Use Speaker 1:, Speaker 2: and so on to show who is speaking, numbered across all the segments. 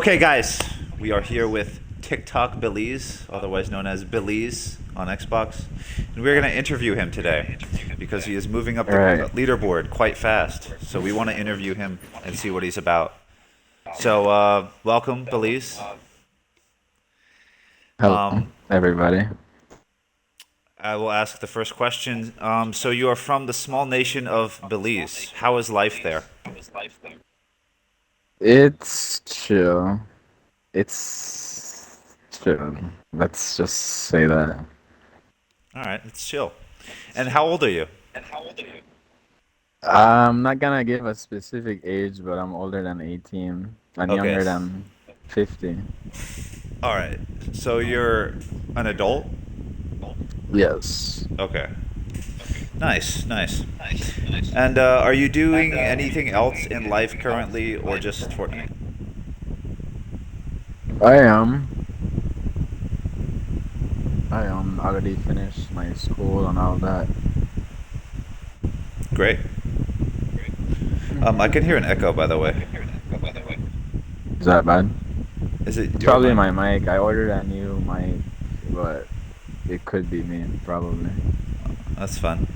Speaker 1: Okay, guys, we are here with TikTok Beliize, otherwise known as Beliize on Xbox, and we're going to interview him today because he is moving up the
Speaker 2: Right.
Speaker 1: leaderboard quite fast. So we want to interview him and see what he's about. So, welcome, Belize.
Speaker 2: Hello,
Speaker 1: Um,
Speaker 2: everybody.
Speaker 1: I will ask the first question. So you are from the small nation of Belize. How is life there?
Speaker 2: It's chill. It's chill. Let's just say that.
Speaker 1: All right, it's chill. And how old are you?
Speaker 2: I'm not gonna give a specific age, but I'm older than 18 and
Speaker 1: Okay.
Speaker 2: younger than 50.
Speaker 1: All right. So you're an adult?
Speaker 2: Yes.
Speaker 1: Okay. Nice, nice. And are you doing anything else in life currently, or just Fortnite?
Speaker 2: I am. I already finished my school and all that.
Speaker 1: Great. I can hear an echo, by the way.
Speaker 2: Is that bad?
Speaker 1: Is it
Speaker 2: It's
Speaker 1: your
Speaker 2: probably
Speaker 1: mic?
Speaker 2: my mic. I ordered a new mic, but it could be me, probably.
Speaker 1: That's fun.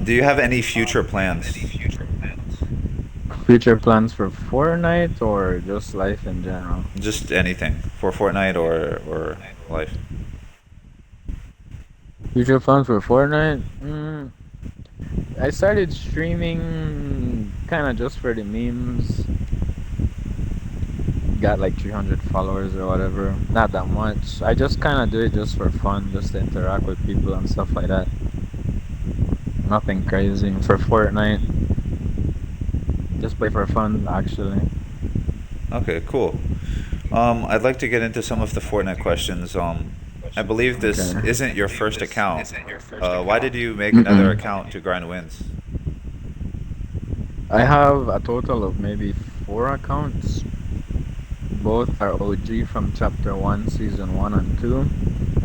Speaker 1: Do you have any future plans?
Speaker 2: Future plans for Fortnite or just life in general?
Speaker 1: Just anything for Fortnite or life.
Speaker 2: Future plans for Fortnite? I started streaming kind of just for the memes. Got like 300 followers or whatever. Not that much. I just kind of do it just for fun, just to interact with people and stuff like that. Nothing crazy. For Fortnite, just play for fun, actually.
Speaker 1: Okay, cool. I'd like to get into some of the Fortnite questions. I believe this
Speaker 2: Okay.
Speaker 1: isn't your first account. Why did you make another
Speaker 2: Mm-mm.
Speaker 1: account to grind wins?
Speaker 2: I have a total of maybe 4 accounts. Both are OG from Chapter 1, Season 1 and 2.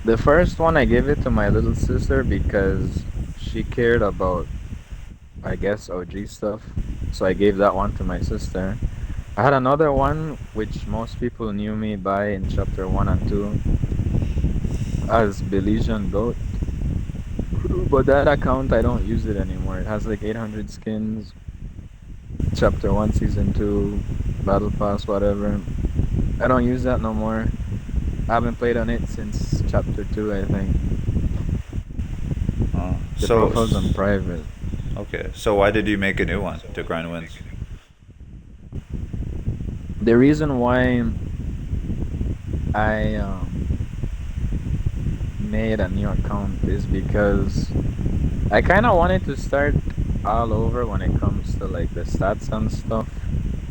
Speaker 2: The first one I gave it to my little sister because she cared about, I guess, OG stuff. So I gave that one to my sister. I had another one which most people knew me by in Chapter 1 and 2 as Belizean Goat. But that account, I don't use it anymore. It has like 800 skins, Chapter 1, Season 2, Battle Pass, whatever. I don't use that no more. I haven't played on it since Chapter 2, I think.
Speaker 1: Uh,
Speaker 2: The
Speaker 1: so,
Speaker 2: profile's on private.
Speaker 1: okay. So why did you make a new one to grind wins?
Speaker 2: The reason why I made a new account is because I kind of wanted to start all over when it comes to like the stats and stuff.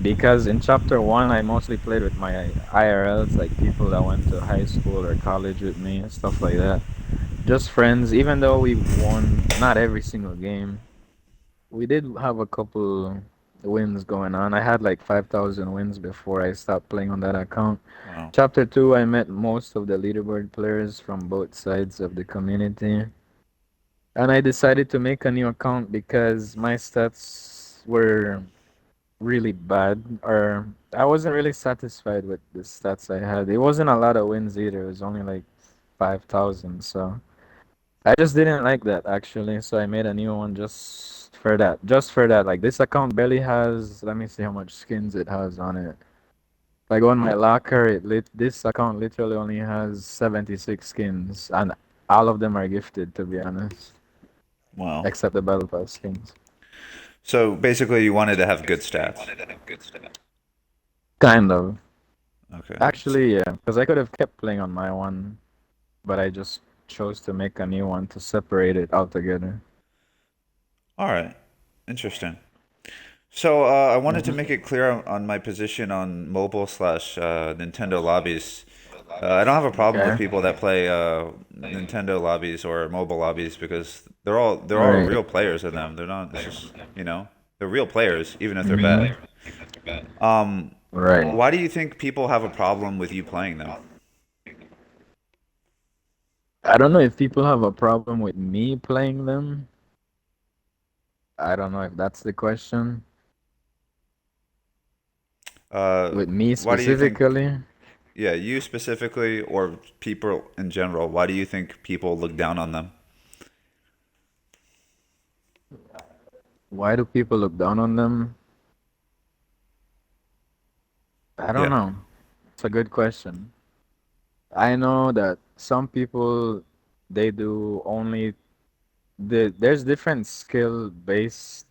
Speaker 2: Because in chapter one, I mostly played with my IRLs, like people that went to high school or college with me and stuff like that. Just friends, even though we won not every single game, we did have a couple wins going on. I had like 5,000 wins before I stopped playing on that account.
Speaker 1: Wow.
Speaker 2: Chapter 2, I met most of the leaderboard players from both sides of the community. And I decided to make a new account because my stats were really bad, or I wasn't really satisfied with the stats I had. It wasn't a lot of wins either. It was only like 5,000. So I just didn't like that actually. So I made a new one just for that. Just for that. Like this account barely has, let me see how much skins it has on it. Like on my locker, this account literally only has 76 skins, and all of them are gifted to be honest,
Speaker 1: Wow.
Speaker 2: except the battle pass skins.
Speaker 1: So basically, you wanted to have good stats.
Speaker 2: Kind of.
Speaker 1: Okay.
Speaker 2: Actually, yeah, because I could have kept playing on my one, but I just chose to make a new one to separate it altogether.
Speaker 1: All right. Interesting. So I wanted to
Speaker 2: Hmm.
Speaker 1: make it clear on my position on mobile slash Nintendo lobbies. I don't have a problem with
Speaker 2: Okay.
Speaker 1: people that play Nintendo lobbies or mobile lobbies because they're all
Speaker 2: Right.
Speaker 1: real players in them. They're not. It's just they're real players even if they're bad.
Speaker 2: Hmm.
Speaker 1: Um,
Speaker 2: Right.
Speaker 1: why do you think people have a problem with you playing them?
Speaker 2: I don't know if people have a problem with me playing them. I don't know if that's the question.
Speaker 1: Uh,
Speaker 2: With me
Speaker 1: why do you think,
Speaker 2: specifically,
Speaker 1: yeah, you specifically or people in general, why do you think people look down on them?
Speaker 2: why do people look down on them? I don't
Speaker 1: Yeah,
Speaker 2: know. It's a good question. I know that some people they do only there's different skill based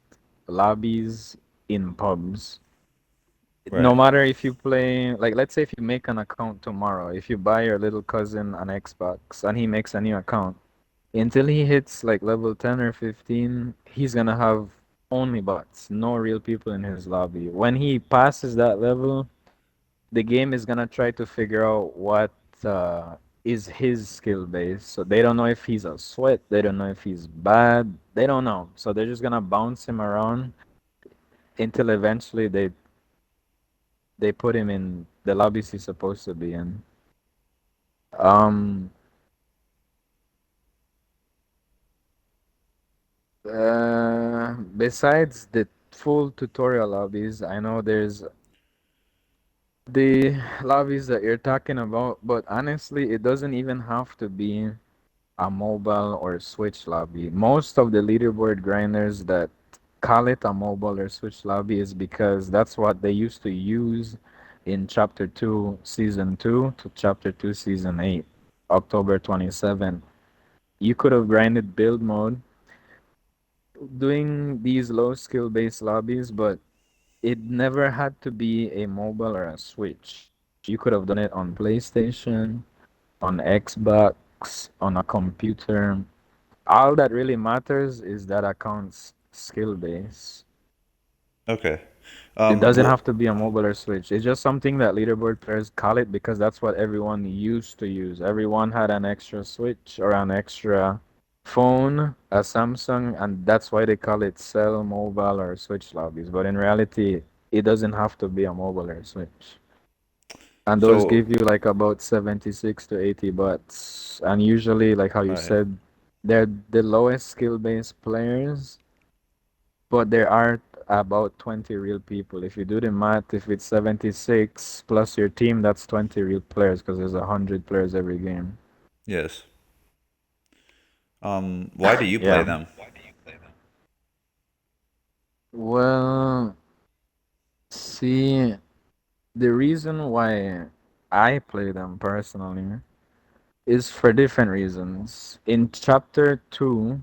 Speaker 2: lobbies in pubs. No
Speaker 1: right.
Speaker 2: matter if you play, like, let's say if you make an account tomorrow, if you buy your little cousin an Xbox and he makes a new account, until he hits like level 10 or 15, he's gonna have only bots, no real people in his lobby. When he passes that level, the game is gonna try to figure out what is his skill base. So they don't know if he's a sweat, they don't know if he's bad, they don't know. So they're just gonna bounce him around until eventually they put him in the lobbies he's supposed to be in. Um, Besides the full tutorial lobbies, I know there's the lobbies that you're talking about, but honestly, it doesn't even have to be a mobile or Switch lobby. Most of the leaderboard grinders that call it a mobile or Switch lobby is because that's what they used to use in Chapter 2, Season 2 to Chapter 2, Season 8, October 27th. You could have grinded build mode doing these low skill based lobbies, but it never had to be a mobile or a Switch. You could have done it on PlayStation, on Xbox, on a computer. All that really matters is that account's skill base.
Speaker 1: Okay.
Speaker 2: It doesn't
Speaker 1: Well,
Speaker 2: have to be a mobile or Switch. It's just something that leaderboard players call it because that's what everyone used to use. Everyone had an extra Switch or an extra phone, a Samsung, and that's why they call it cell, mobile, or Switch lobbies. But in reality, it doesn't have to be a mobile or Switch. And those
Speaker 1: so,
Speaker 2: give you like about 76 to 80 bots. And usually, like how you
Speaker 1: right.
Speaker 2: said, they're the lowest skill based players, but there are about 20 real people. If you do the math, if it's 76 plus your team, that's 20 real players because there's 100 players every game.
Speaker 1: Yes. Why do you play
Speaker 2: Yeah.
Speaker 1: them?
Speaker 2: Well, see, the reason why I play them personally is for different reasons. In chapter 2,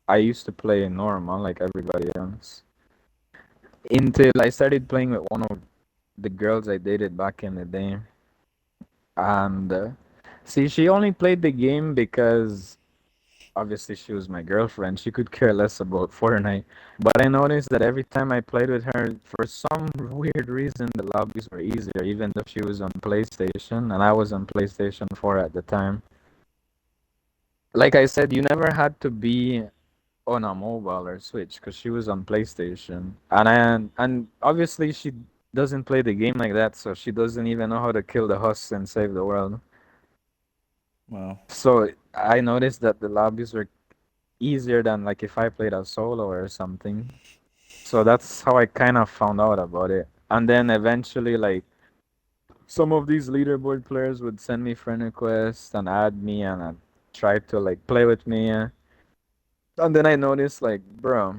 Speaker 2: I used to play normal like everybody else until I started playing with one of the girls I dated back in the day. And see, she only played the game because obviously she was my girlfriend. She could care less about Fortnite. But I noticed that every time I played with her, for some weird reason, the lobbies were easier, even though she was on PlayStation and I was on PlayStation 4 at the time. Like I said, you never had to be on a mobile or Switch because she was on PlayStation, and obviously she doesn't play the game like that, so she doesn't even know how to kill the hosts and save the world.
Speaker 1: Well,
Speaker 2: So I noticed that the lobbies were easier than like if I played a solo or something. So that's how I kind of found out about it. And then eventually, like some of these leaderboard players would send me friend requests and add me and try to like play with me. And then I noticed, like, bro,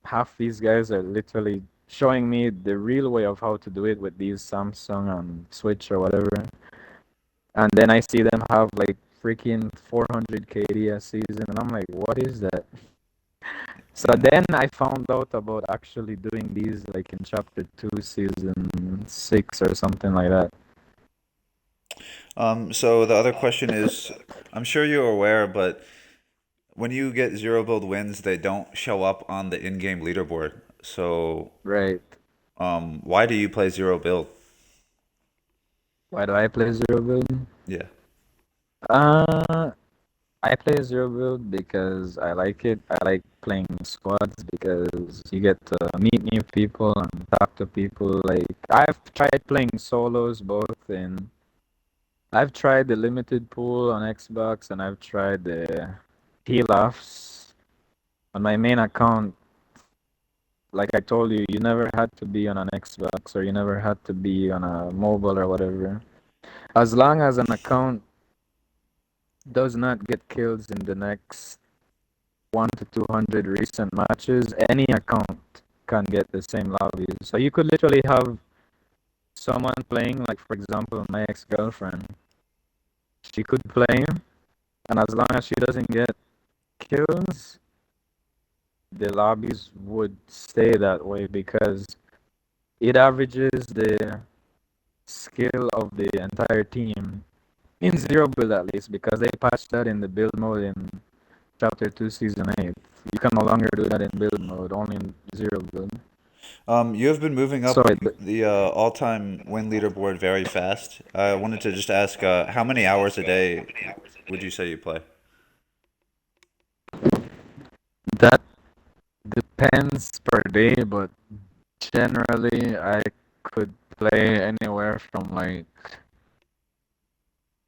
Speaker 2: half these guys are literally showing me the real way of how to do it with these Samsung and Switch or whatever. And then I see them have like freaking 400 KD a season, and I'm like, what is that? So
Speaker 1: yeah.
Speaker 2: then I found out about actually doing these like in chapter 2, season 6 or something like that.
Speaker 1: So the other question is, I'm sure you're aware, but when you get zero build wins, they don't show up on the in-game leaderboard. So,
Speaker 2: Right.
Speaker 1: why do you play zero build?
Speaker 2: Why do I play Zero Build?
Speaker 1: Yeah.
Speaker 2: Uh, I play Zero Build because I like it. I like playing squads because you get to meet new people and talk to people. Like I've tried playing solos both in I've tried the limited pool on Xbox and I've tried the heal offs on my main account. like I told you, you never had to be on an Xbox or you never had to be on a mobile or whatever. As long as an account does not get kills in the next 1 to 200 recent matches, any account can get the same lobbies. So you could literally have someone playing, like for example, my ex-girlfriend. She could play, and as long as she doesn't get kills, the lobbies would stay that way because it averages the skill of the entire team in zero build at least because they patched that in the build mode in chapter 2 season 8. You can no longer do that in build mode, only in zero build.
Speaker 1: You have been moving
Speaker 2: So
Speaker 1: up the all-time win leaderboard very fast. I wanted to just ask, how many hours a day would you say you play?
Speaker 2: that depends per day, but generally I could play anywhere from like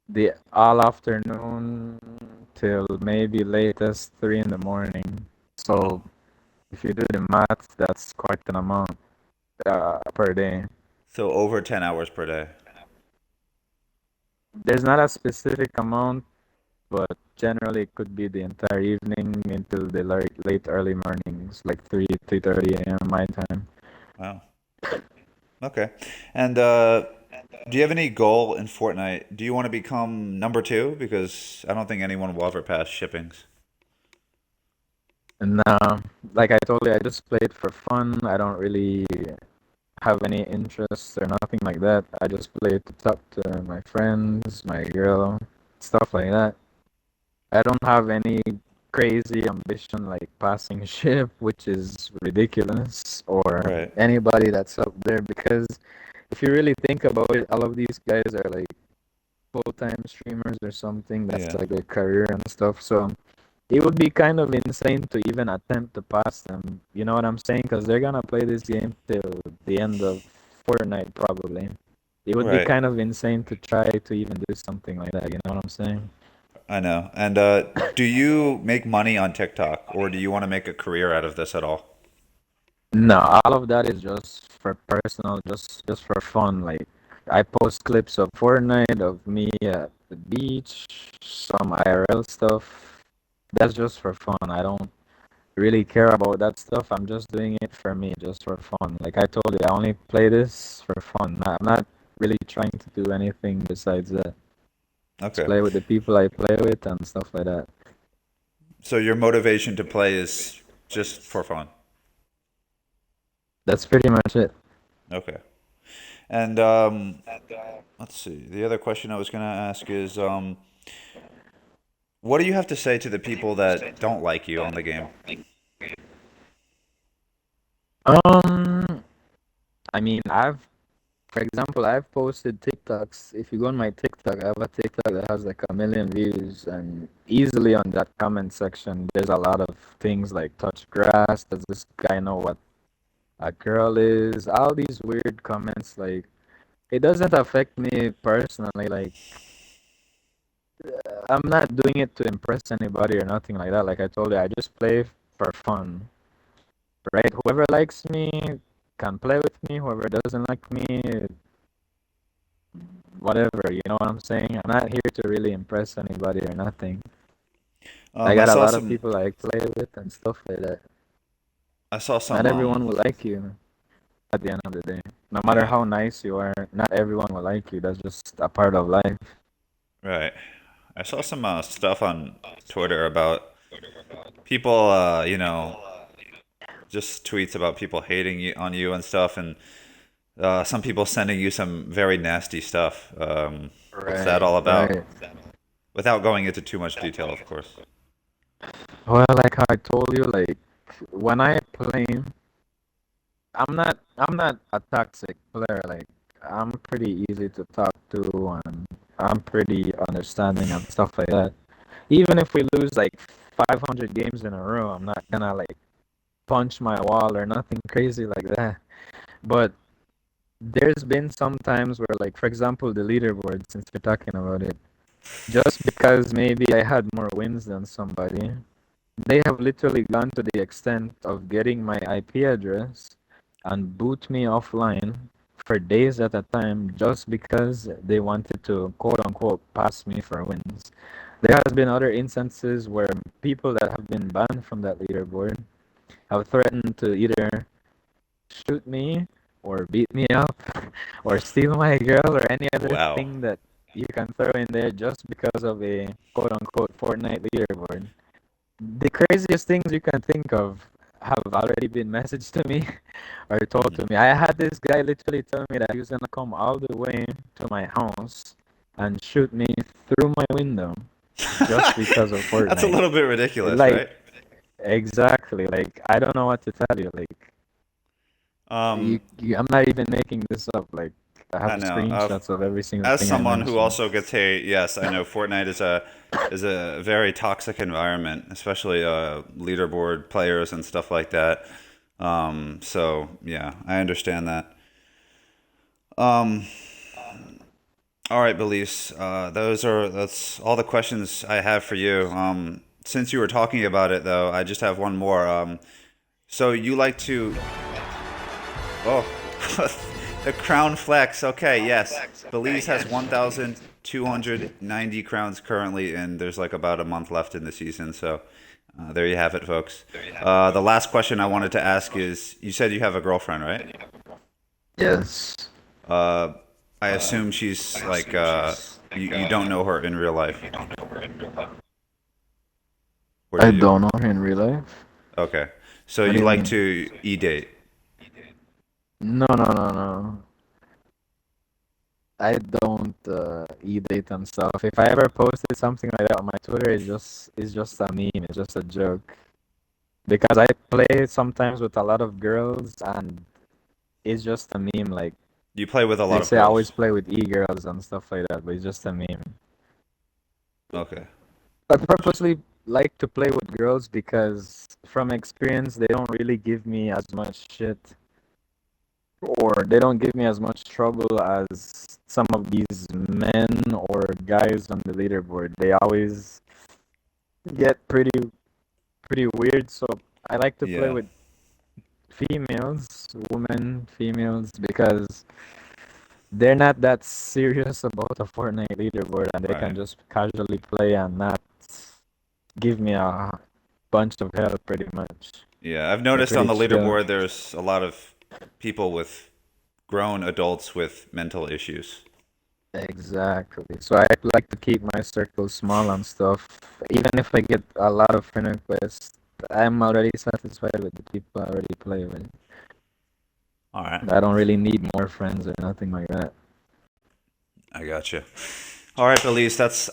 Speaker 2: the all afternoon till maybe latest 3 in the morning. So if you do the math, that's quite an amount per day.
Speaker 1: So over 10 hours per day.
Speaker 2: There's not a specific amount, but generally it could be the entire evening until the late early mornings, like 3:30 a.m. my time.
Speaker 1: Wow. Okay. And do you have any goal in Fortnite? Do you want to become number two? Because I don't think anyone will ever pass shippings.
Speaker 2: And like I told you, I just play it for fun. I don't really have any interests or nothing like that. I just play it to talk to my friends, my girl, stuff like that. I don't have any crazy ambition like passing ship, which is ridiculous, or
Speaker 1: Right.
Speaker 2: anybody that's up there because if you really think about it, all of these guys are like full-time streamers or something. That's
Speaker 1: Yeah.
Speaker 2: like their career and stuff. So it would be kind of insane to even attempt to pass them. You know what I'm saying? Because they're gonna play this game till the end of Fortnite probably. It would be
Speaker 1: Right.
Speaker 2: kind of insane to try to even do something like that. You know what I'm saying?
Speaker 1: I know. And do you make money on TikTok, or do you want to make a career out of this at all?
Speaker 2: No, all of that is just for personal, just for fun. Like I post clips of Fortnite of me at the beach, some IRL stuff. That's just for fun. I don't really care about that stuff. I'm just doing it for me, just for fun. Like I told you, I only play this for fun. I'm not really trying to do anything besides that. Just
Speaker 1: Okay.
Speaker 2: play with the people I play with and stuff like that.
Speaker 1: So your motivation to play is just for fun.
Speaker 2: That's pretty much it.
Speaker 1: Okay. And let's see. The other question I was going to ask is, what do you have to say to the people that don't like you on the game?
Speaker 2: Um, I mean, for example, I've posted TikToks. If you go on my TikTok, I have a TikTok that has like 1 million views, and easily on that comment section, there's a lot of things like touch grass. Does this guy know what a girl is? All these weird comments, like it doesn't affect me personally. Like I'm not doing it to impress anybody or nothing like that. Like I told you, I just play for fun, right? Whoever likes me can play with me. Whoever doesn't like me, whatever. You know what I'm saying? I'm not here to really impress anybody or nothing. I
Speaker 1: I
Speaker 2: got a
Speaker 1: saw
Speaker 2: lot of
Speaker 1: some.
Speaker 2: people I play with and stuff like that.
Speaker 1: I saw
Speaker 2: Not
Speaker 1: some.
Speaker 2: everyone will like you at the end of the day. No matter
Speaker 1: Yeah.
Speaker 2: how nice you are, not everyone will like you. That's just a part of life.
Speaker 1: Right. I saw some stuff on Twitter about people. Just tweets about people hating you on you and stuff, and some people sending you some very nasty stuff. What's that
Speaker 2: Right,
Speaker 1: all about?
Speaker 2: right.
Speaker 1: Without going into too much detail, of course.
Speaker 2: Well, like how I told you, like when I play, I'm not a toxic player. Like I'm pretty easy to talk to and I'm pretty understanding and stuff like that. Even if we lose like 500 games in a row, I'm not gonna like punch my wall or nothing crazy like that. But there's been some times where, like, for example, the leaderboard, since you're talking about it, just because maybe I had more wins than somebody, They have literally gone to the extent of getting my IP address and boot me offline for days at a time just because they wanted to quote unquote pass me for wins. There has been other instances where people that have been banned from that leaderboard have threatened to either shoot me or beat me up or steal my girl or any other
Speaker 1: Wow.
Speaker 2: thing that you can throw in there just because of a quote unquote Fortnite leaderboard. The craziest things you can think of have already been messaged to me or told to
Speaker 1: Mhm.
Speaker 2: me. I had this guy literally tell me that he was gonna come all the way to my house and shoot me through my window just because of
Speaker 1: That's a
Speaker 2: Fortnite.
Speaker 1: little bit ridiculous,
Speaker 2: Like
Speaker 1: right?
Speaker 2: exactly. Like I don't know what to tell you. Like
Speaker 1: Um,
Speaker 2: I'm not even making this up. Like I have
Speaker 1: I know.
Speaker 2: screenshots of every single
Speaker 1: As
Speaker 2: thing I
Speaker 1: someone who
Speaker 2: mentioned.
Speaker 1: also gets hate, yes, I know Fortnite is a very toxic environment, especially leaderboard players and stuff like that. So yeah, I understand that. Um, all right, Belize. That's all the questions I have for you. Since you were talking about it, though, I just have one more. So you like to Oh, the crown flex. Okay, yes. Belize has 1,290 crowns currently, and there's like about a month left in the season. So there you have it, folks. The last question I wanted to ask is you said you have a girlfriend, right?
Speaker 2: Yes.
Speaker 1: Uh, I assume she's like, you don't know her in real life, or do
Speaker 2: I
Speaker 1: you?
Speaker 2: don't know her in real life.
Speaker 1: Okay. So
Speaker 2: What do
Speaker 1: you
Speaker 2: you
Speaker 1: like
Speaker 2: mean?
Speaker 1: to e-date.
Speaker 2: No, no, no, no. I don't e-date and stuff. If I ever posted something like that on my Twitter, it's just a meme. It's just a joke. Because I play sometimes with a lot of girls, and it's just a meme. Like
Speaker 1: You play with a
Speaker 2: they
Speaker 1: lot of
Speaker 2: say, I always
Speaker 1: girls.
Speaker 2: play with e-girls and stuff like that, but it's just a meme.
Speaker 1: Okay.
Speaker 2: I purposely like to play with girls because, from experience, they don't really give me as much shit, or they don't give me as much trouble as some of these men or guys on the leaderboard. They always get pretty weird. So I like to play
Speaker 1: Yeah.
Speaker 2: with females, women, females, because they're not that serious about a Fortnite leaderboard, and they can
Speaker 1: Right.
Speaker 2: just casually play and not give me a bunch of hell pretty much.
Speaker 1: Yeah, I've
Speaker 2: They're
Speaker 1: noticed on
Speaker 2: pretty
Speaker 1: the
Speaker 2: chill.
Speaker 1: leaderboard there's a lot of people with grown adults with mental issues.
Speaker 2: Exactly. So I like to keep my circle small and stuff. Even if I get a lot of friend requests, I'm already satisfied with the people I already play with.
Speaker 1: All right,
Speaker 2: I don't really need more friends or nothing like that.
Speaker 1: I got you. All right, Belize, that's